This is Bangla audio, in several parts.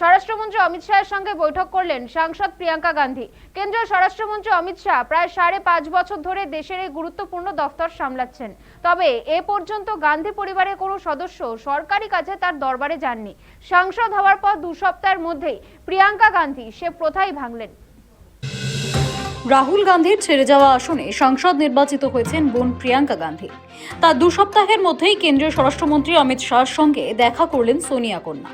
স্বরাষ্ট্রমন্ত্রী অমিত শাহের সঙ্গে বৈঠক করলেন সাংসদ প্রিয়াঙ্কা গান্ধী। কেন্দ্রীয় স্বরাষ্ট্রমন্ত্রী অমিত শাহ প্রায় 5.5 বছর ধরে দেশের এই গুরুত্বপূর্ণ দফতর সামলাচ্ছেন। তবে এ পর্যন্ত গান্ধী পরিবারের কোনো সদস্য সরকারি কাজে তার দরবারে যাননি। সাংসদ হওয়ার পর 2 সপ্তাহের মধ্যেই প্রিয়াঙ্কা গান্ধী সে প্রথাই ভাঙলেন। রাহুল গান্ধীর ছেড়ে যাওয়া আসনে সাংসদ নির্বাচিত হয়েছেন বোন প্রিয়াঙ্কা গান্ধী। তার 2 সপ্তাহের মধ্যেই কেন্দ্রীয় স্বরাষ্ট্রমন্ত্রী অমিত শাহর সঙ্গে দেখা করলেন সোনিয়া কন্যা।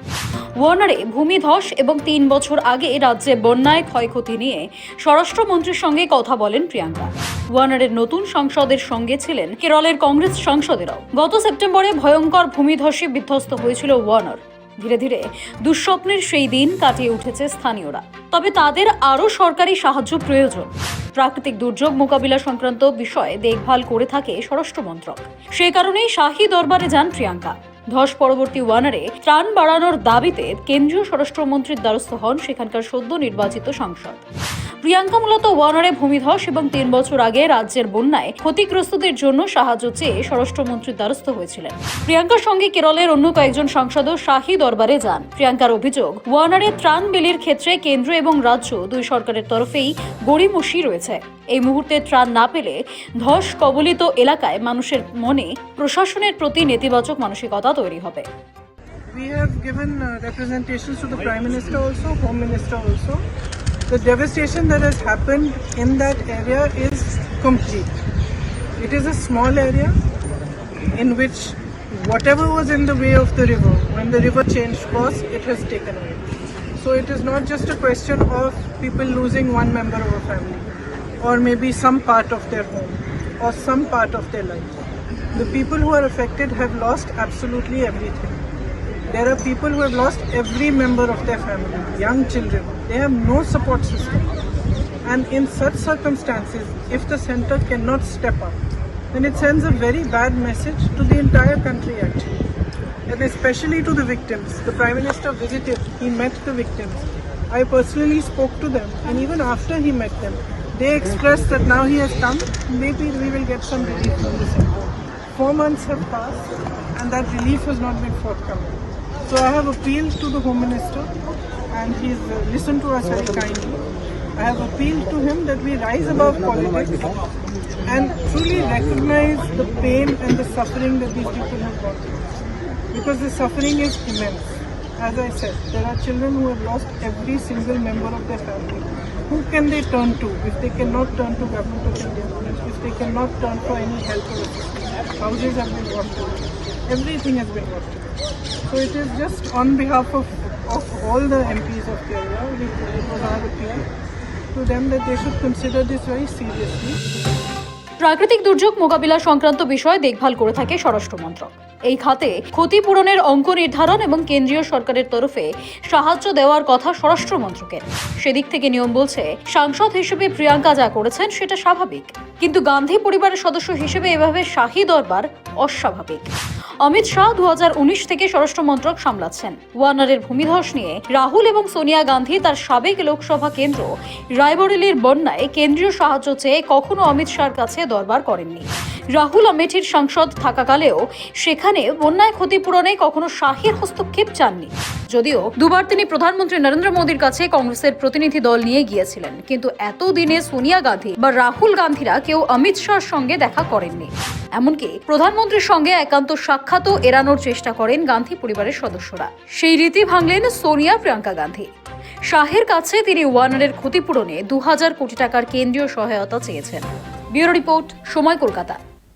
ওয়ানারে ভূমিধস এবং 3 বছর আগে রাজ্যে বন্যায় ক্ষয়ক্ষতি নিয়ে স্বরাষ্ট্রমন্ত্রীর সঙ্গে কথা বলেন প্রিয়াঙ্কা। ওয়ানারের নতুন সাংসদের সঙ্গে ছিলেন কেরলের কংগ্রেস সাংসদেরাও। গত সেপ্টেম্বরে ভয়ঙ্কর ভূমিধসে বিধ্বস্ত হয়েছিল ওয়ানার। ধীরে ধীরে দুঃস্বপ্নের সেই দিন কাটিয়ে উঠেছে স্থানীয়রা। তবে তাদের আরও সরকারি সাহায্য প্রয়োজন। প্রাকৃতিক দুর্যোগ মোকাবিলা সংক্রান্ত বিষয়ে দেখভাল করে থাকে স্বরাষ্ট্র মন্ত্রক। সেই কারণেই শাহী দরবারে যান প্রিয়াঙ্কা। ধস পরবর্তী ওয়ানারে ত্রাণ বাড়ানোর দাবিতে কেন্দ্রীয় স্বরাষ্ট্রমন্ত্রীর দ্বারস্থ হন সেখানকার সদ্য নির্বাচিত সাংসদ। প্রিয়াঙ্কা মূলত ওয়ানারে ভূমিধস এবং 3 বছর আগে রাজ্যের বন্যায় ক্ষতিগ্রস্তদের জন্য সাহায্য চেয়ে স্বরাষ্ট্রমন্ত্রীর দ্বারস্থ হয়েছিলেন। প্রিয়াঙ্কার সঙ্গে কেরলের অন্য কয়েকজন সাংসদও শাহী দরবারে যান। প্রিয়াঙ্কার অভিযোগ, ওয়ানারে ত্রাণ বিলির ক্ষেত্রে কেন্দ্র এবং রাজ্য 2 সরকারের তরফেই গড়িমসি রয়েছে। এই মুহূর্তে ত্রাণ না পেলে ধস কবলিত এলাকায় মানুষের মনে প্রশাসনের প্রতি নেতিবাচক মানসিকতা তৈরি হবে। We have given representations to the Prime Minister also, Home Minister also. The devastation that has happened in that area is complete. It is a small area in which whatever was in the way of the river, when the river changed course, it has taken away. So it is not just a question of people losing one member of a family, or maybe some part of their home, or some part of their life. The people who are affected have lost absolutely everything. There are people who have lost every member of their family, young children. They have no support system. And in such circumstances, if the center cannot step up, then it sends a very bad message to the entire country actually. And especially to the victims. The Prime Minister visited, he met the victims. I personally spoke to them, and even after he met them, they expressed that now he has come, maybe we will get some relief from the center. 4 months have passed, and that relief has not been forthcoming. So I have appealed to the Home Minister, and he's listened to us very kindly. I have appealed to him that we rise above politics and truly recognize the pain and the suffering that these people have gone through. Because the suffering is immense. As I said, there are children who have lost every single member of their family. Who can they turn to if they cannot turn to Government of India? If they cannot turn for any help or assistance? Houses have been washed away. Everything has been washed away. So it is just on behalf of all the MPs of Kerala, it was our appeal to them that they should consider this very seriously. প্রাকৃতিক দুর্যোগ মোকাবিলা সংক্রান্ত বিষয়ে দেখভাল করে থাকে স্বরাষ্ট্র মন্ত্রক। এই খাতে ক্ষতিপূরণের অঙ্ক নির্ধারণ এবং কেন্দ্রীয় সরকারের তরফে সাহায্য দেওয়ার কথা স্বরাষ্ট্র মন্ত্রকের। সেদিক থেকে নিয়ম বলছে সাংসদ হিসেবে প্রিয়াঙ্কা যা করেছেন সেটা স্বাভাবিক, কিন্তু গান্ধী পরিবারের সদস্য হিসেবে এভাবে শাহী দরবার অস্বাভাবিক। অমিত শাহ 2019 থেকে স্বরাষ্ট্র মন্ত্রক সামলাচ্ছেন। ওয়ানারের ভূমিধস নিয়ে রাহুল এবং সোনিয়া গান্ধী তার সাবেক লোকসভা কেন্দ্র রায়বরেলির বন্যায় কেন্দ্রীয় সাহায্য চেয়ে কখনো অমিত শাহর কাছে দরবার করেননি। রাহুল আমেঠির সাংসদ থাকাকালেও সেখানে বন্যায় ক্ষতিপূরণে কখনো শাহীর হস্তক্ষেপ চাননি। যদিও 2 বার তিনি প্রধানমন্ত্রী নরেন্দ্র মোদীর কাছে কংগ্রেসের প্রতিনিধি দল নিয়ে গিয়েছিলেন, কিন্তু এতদিনে সোনিয়া গান্ধী বা রাহুল গান্ধীরা কেউ অমিত শাহর সঙ্গে দেখা করেননি। এমনকি প্রধানমন্ত্রীর সঙ্গে একান্ত সাক্ষাৎও এড়ানোর চেষ্টা করেন গান্ধী পরিবারের সদস্যরা। সেই রীতি ভাঙলেন সোনিয়া প্রিয়াঙ্কা গান্ধী। শাহের কাছে তিনি ওয়ানারের ক্ষতিপূরণে 2000 কোটি টাকার কেন্দ্রীয় সহায়তা চেয়েছেন। ব্যুরো রিপোর্ট, সময়, কলকাতা।